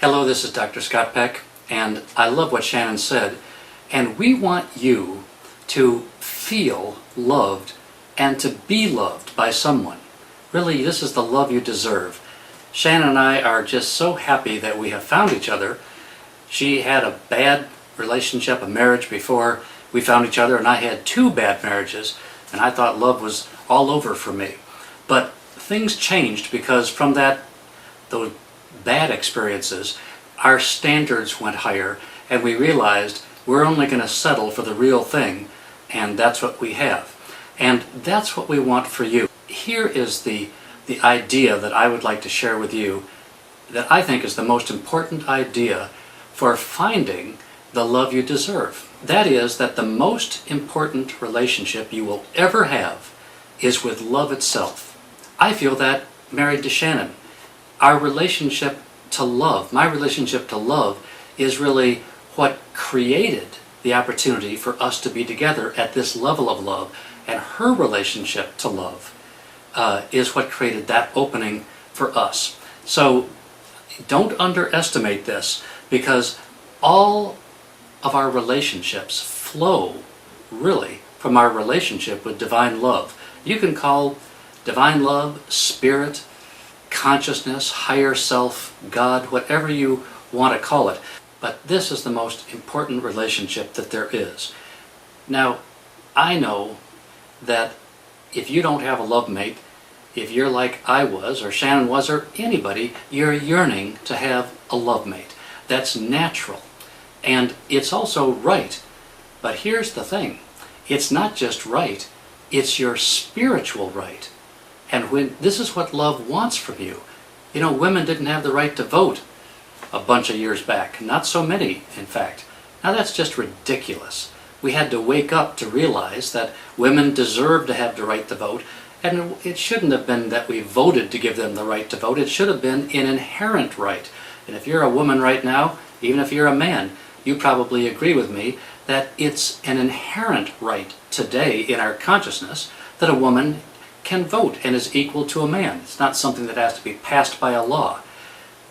Hello, this is Dr. Scott Peck, and I love what Shannon said. And we want you to feel loved and to be loved by someone. Really, this is the love you deserve. Shannon and I are just so happy that we have found each other. She had a bad relationship, a marriage before we found each other, and I had 2 bad marriages, and I thought love was all over for me. But things changed because from those bad experiences, our standards went higher, and we realized we're only going to settle for the real thing, and that's what we have. And that's what we want for you. Here is the idea that I would like to share with you that I think is the most important idea for finding the love you deserve. That is that the most important relationship you will ever have is with love itself. I feel that married to Shannon. Our relationship to love, my relationship to love, is really what created the opportunity for us to be together at this level of love, and her relationship to love is what created that opening for us. So don't underestimate this, because all of our relationships flow really from our relationship with divine love. You can call divine love, spirit, consciousness, higher self, God, whatever you want to call it. But this is the most important relationship that there is. Now, I know that if you don't have a love mate, if you're like I was, or Shannon was, or anybody, you're yearning to have a love mate. That's natural. And it's also right. But here's the thing. It's not just right, it's your spiritual right. And this is what love wants from you. You know, women didn't have the right to vote a bunch of years back. Not so many, in fact. Now that's just ridiculous. We had to wake up to realize that women deserve to have the right to vote, and it shouldn't have been that we voted to give them the right to vote. It should have been an inherent right. And if you're a woman right now, even if you're a man, you probably agree with me that it's an inherent right today in our consciousness that a woman can vote and is equal to a man. It's not something that has to be passed by a law.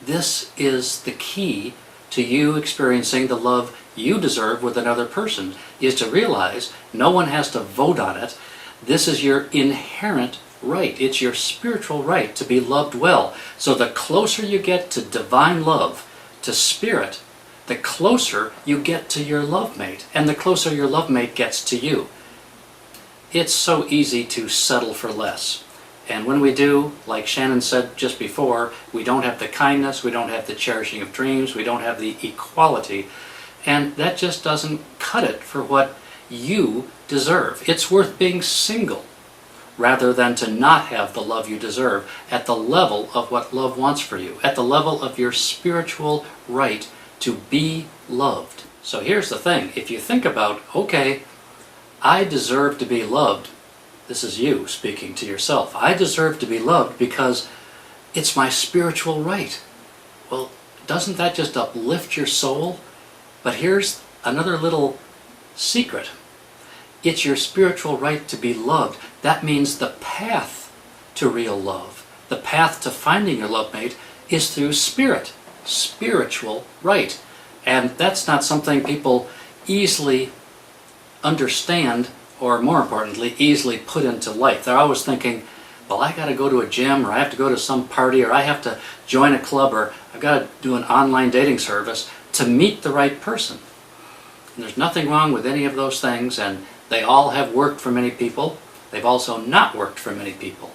This is the key to you experiencing the love you deserve with another person, is to realize no one has to vote on it. This is your inherent right. It's your spiritual right to be loved well. So the closer you get to divine love, to spirit, the closer you get to your love mate, and the closer your love mate gets to you. It's so easy to settle for less. And when we do, like Shannon said just before, we don't have the kindness, we don't have the cherishing of dreams, we don't have the equality, and that just doesn't cut it for what you deserve. It's worth being single rather than to not have the love you deserve at the level of what love wants for you, at the level of your spiritual right to be loved. So here's the thing. If you think about, okay, I deserve to be loved. This is you speaking to yourself. I deserve to be loved because it's my spiritual right. Well, doesn't that just uplift your soul? But here's another little secret. It's your spiritual right to be loved. That means the path to real love, the path to finding your love mate, is through spirit, spiritual right. And that's not something people easily understand, or more importantly, easily put into life. They're always thinking, well, I got to go to a gym, or I have to go to some party, or I have to join a club, or I've got to do an online dating service to meet the right person. And there's nothing wrong with any of those things, and they all have worked for many people. They've also not worked for many people.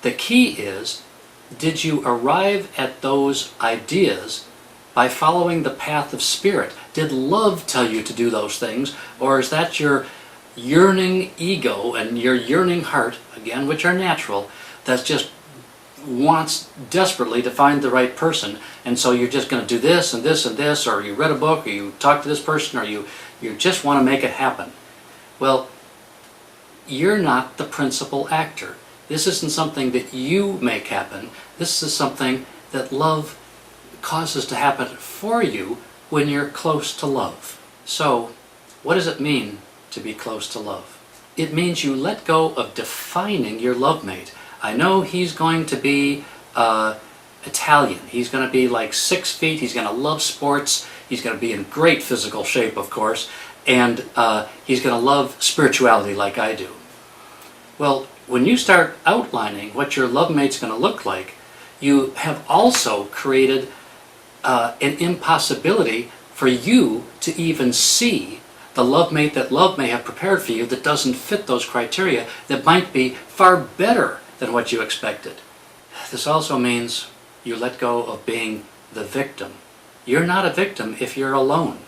The key is, did you arrive at those ideas by following the path of spirit? Did love tell you to do those things, or is that your yearning ego and your yearning heart, again, which are natural, that just wants desperately to find the right person, and so you're just going to do this and this and this, or you read a book, or you talk to this person, or you just want to make it happen? Well, you're not the principal actor. This isn't something that you make happen. This is something that love causes to happen for you when you're close to love. So, what does it mean to be close to love? It means you let go of defining your love mate. I know he's going to be Italian. He's going to be like 6 feet. He's going to love sports. He's going to be in great physical shape, of course. And he's going to love spirituality like I do. Well, when you start outlining what your love mate's going to look like, you have also created an impossibility for you to even see the love mate that love may have prepared for you that doesn't fit those criteria, that might be far better than what you expected. This also means you let go of being the victim. You're not a victim if you're alone.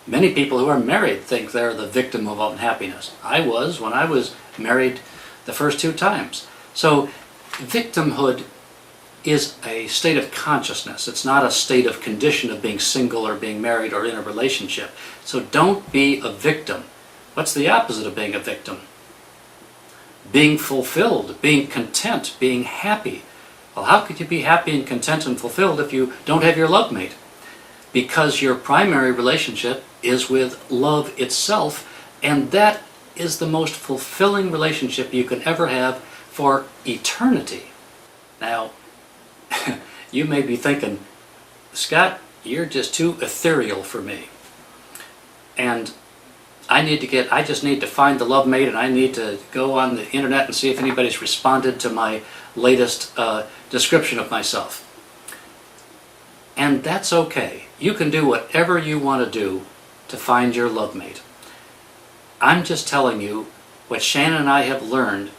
Many people who are married think they're the victim of unhappiness. I was when I was married the first 2 times. So victimhood is a state of consciousness. It's not a state of condition of being single or being married or in a relationship. So don't be a victim. What's the opposite of being a victim? Being fulfilled, being content, being happy. Well, how could you be happy and content and fulfilled if you don't have your love mate? Because your primary relationship is with love itself, and that is the most fulfilling relationship you can ever have for eternity. Now, you may be thinking, Scott, you're just too ethereal for me. And I just need to find the love mate, and I need to go on the internet and see if anybody's responded to my latest description of myself. And that's okay. You can do whatever you want to do to find your love mate. I'm just telling you what Shannon and I have learned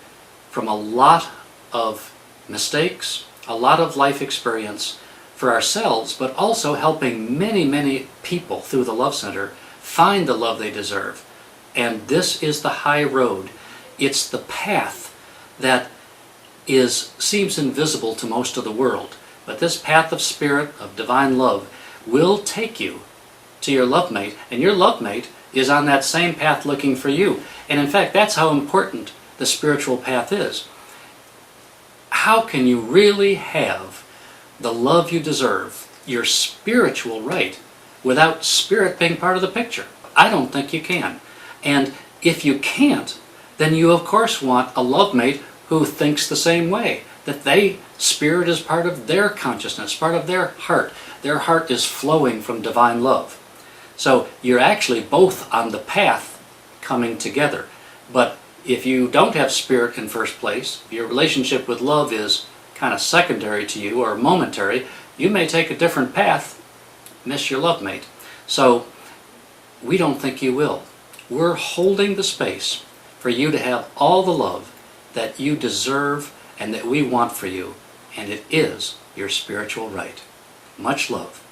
from a lot of mistakes, a lot of life experience for ourselves, but also helping many, many people through the Love Center find the love they deserve. And this is the high road. It's the path that seems invisible to most of the world. But this path of spirit, of divine love, will take you to your love mate, and your love mate is on that same path looking for you. And in fact, that's how important the spiritual path is. How can you really have the love you deserve, your spiritual right, without spirit being part of the picture? I don't think you can. And if you can't, then you of course want a love mate who thinks the same way, that spirit is part of their consciousness, part of their heart. Their heart is flowing from divine love. So you're actually both on the path coming together. But if you don't have spirit in first place, your relationship with love is kind of secondary to you or momentary, you may take a different path, miss your love mate. So we don't think you will. We're holding the space for you to have all the love that you deserve and that we want for you, and it is your spiritual right. Much love.